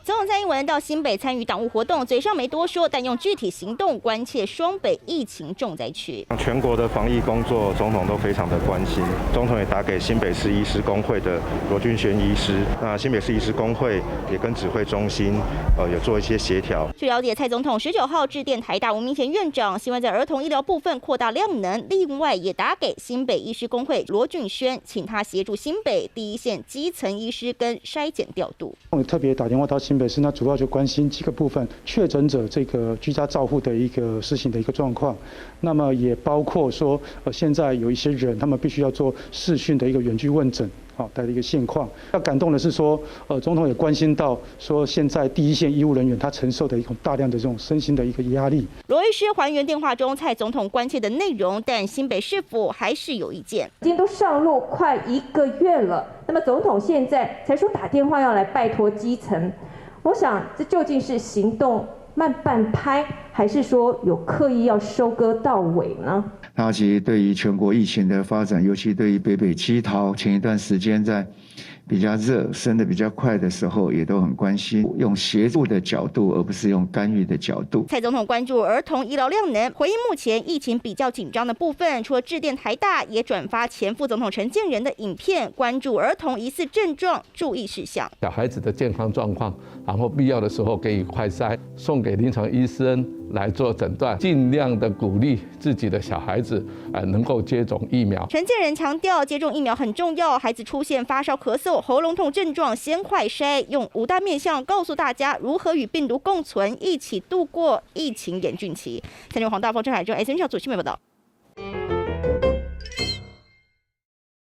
总统蔡英文到新北参与党务活动，嘴上没多说，但用具体行动关切双北疫情重灾区。全国的防疫工作，总统都非常的关心。总统也打给新北市医师公会的罗俊轩医师，那新北市医师公会也跟指挥中心有做一些协调。据了解，蔡总统19号致电台大吴明贤院长，希望在儿童医疗部分扩大量能。另外，也打给新北医师公会罗俊轩，请他协助新北第一线基层医师跟筛检调度。我特别打电话到新北市，那主要就关心几个部分：确诊者这个居家照护的一个施行的一个状况，那么也包括说，现在有一些人他们必须要做视讯的一个远距问诊。的一个现况，要感动的是说，总统也关心到说，现在第一线医务人员他承受的一种大量的这种身心的一个压力。罗医师还原电话中蔡总统关切的内容，但新北市府还是有意见。今天都上路快1个月了，那么总统现在才说打电话要来拜托基层，我想这究竟是行动慢半拍，还是说有刻意要收割到尾呢？他其实对于全国疫情的发展，尤其对于北基桃前一段时间在比较热、升得比较快的时候，也都很关心，用协助的角度，而不是用干预的角度。蔡总统关注儿童医疗量能，回应目前疫情比较紧张的部分，除了致电台大，也转发前副总统陈建仁的影片，关注儿童疑似症状注意事项。小孩子的健康状况，然后必要的时候给予快筛，送给临床医生来做诊断，尽量的鼓励自己的小孩子能够接种疫苗。陈建仁强调，接种疫苗很重要，孩子出现发烧、咳嗽、喉咙痛症状，先快筛，用5大面向告诉大家如何与病毒共存，一起度过疫情严峻期。3立黄大峰、郑海洲、SN 小组新闻报道。